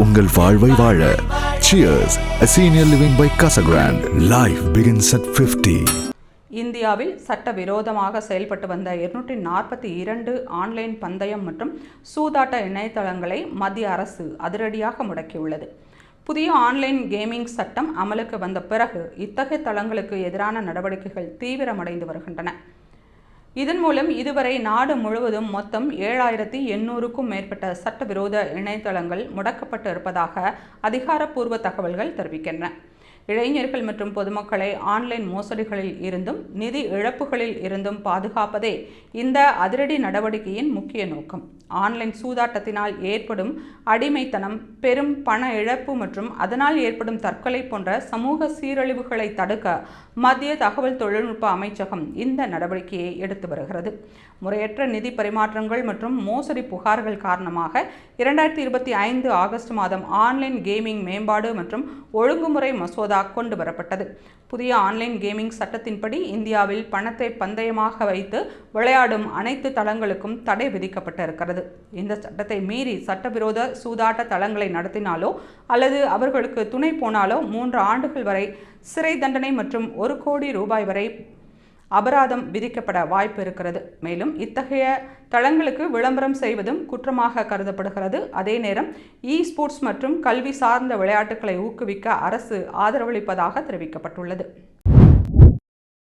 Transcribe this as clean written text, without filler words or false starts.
உங்கள் வாழ்வை வாழ. Cheers, a senior living by Casagrande. Life begins at 50. இந்தியாவில் சட்டவிரோதமாக செயல்பட்டு வந்த 242 ஆன்லைன் பந்தயம் மற்றும் சூதாட்ட இணையதளங்களை மத்திய அரசு அதிரடியாக முடக்கியுள்ளது. புதிய ஆன்லைன் கேமிங் சட்டம் அமலுக்கு வந்த பிறகு இத்தகைய தளங்களுக்கு எதிரான நடவடிக்கைகள் தீவிரமடைந்து வருகின்றன. இதன் மூலம் இதுவரை நாடு முழுவதும் மொத்தம் 7800க்கும் மேற்பட்ட சட்டவிரோத இணையதளங்கள் முடக்கப்பட்டு இருப்பதாக அதிகாரப்பூர்வ தகவல்கள் தெரிவிக்கின்றன. இளைஞர்கள் மற்றும் பொதுமக்களை ஆன்லைன் மோசடிகளில் இருந்தும் நிதி இழப்புகளில் இருந்தும் பாதுகாப்பதே இந்த அதிரடி நடவடிக்கையின் முக்கிய நோக்கம். ஆன்லைன் சூதாட்டத்தினால் ஏற்படும் அடிமைத்தனம், பெரும் பண இழப்பு மற்றும் அதனால் ஏற்படும் தற்கொலை போன்ற சமூக சீரழிவுகளை தடுக்க மத்திய தகவல் தொழில்நுட்ப அமைச்சகம் இந்த நடவடிக்கையை எடுத்து வருகிறது. முறையற்ற நிதி பரிமாற்றங்கள் மற்றும் மோசடி புகார்கள் காரணமாக 2025 ஆகஸ்ட் மாதம் ஆன்லைன் கேமிங் மேம்பாடு மற்றும் ஒழுங்குமுறை மசோதா கொண்டு வரப்பட்டது. புதிய ஆன்லைன் கேமிங் சட்டத்தின்படி இந்தியாவில் பணத்தை பந்தயமாக வைத்து விளையாடும் அனைத்து தளங்களுக்கும் தடை விதிக்கப்பட்டிருக்கிறது. இந்த சட்டத்தை மீறி சட்டவிரோத சூதாட்ட தளங்களை நடத்தினாலோ அல்லது அவர்களுக்கு துணை போனாலோ 3 ஆண்டுகள் வரை சிறை தண்டனை மற்றும் 1 கோடி ரூபாய் வரை அபராதம் விதிக்கப்பட வாய்ப்பு இருக்கிறது. மேலும் இத்தகைய தளங்களுக்கு விளம்பரம் செய்வதும் குற்றமாக கருதப்படுகிறது. அதே நேரம் ஸ்போர்ட்ஸ் மற்றும் கல்வி சார்ந்த விளையாட்டுகளை ஊக்குவிக்க அரசு ஆதரவளிப்பதாக தெரிவிக்கப்பட்டுள்ளது.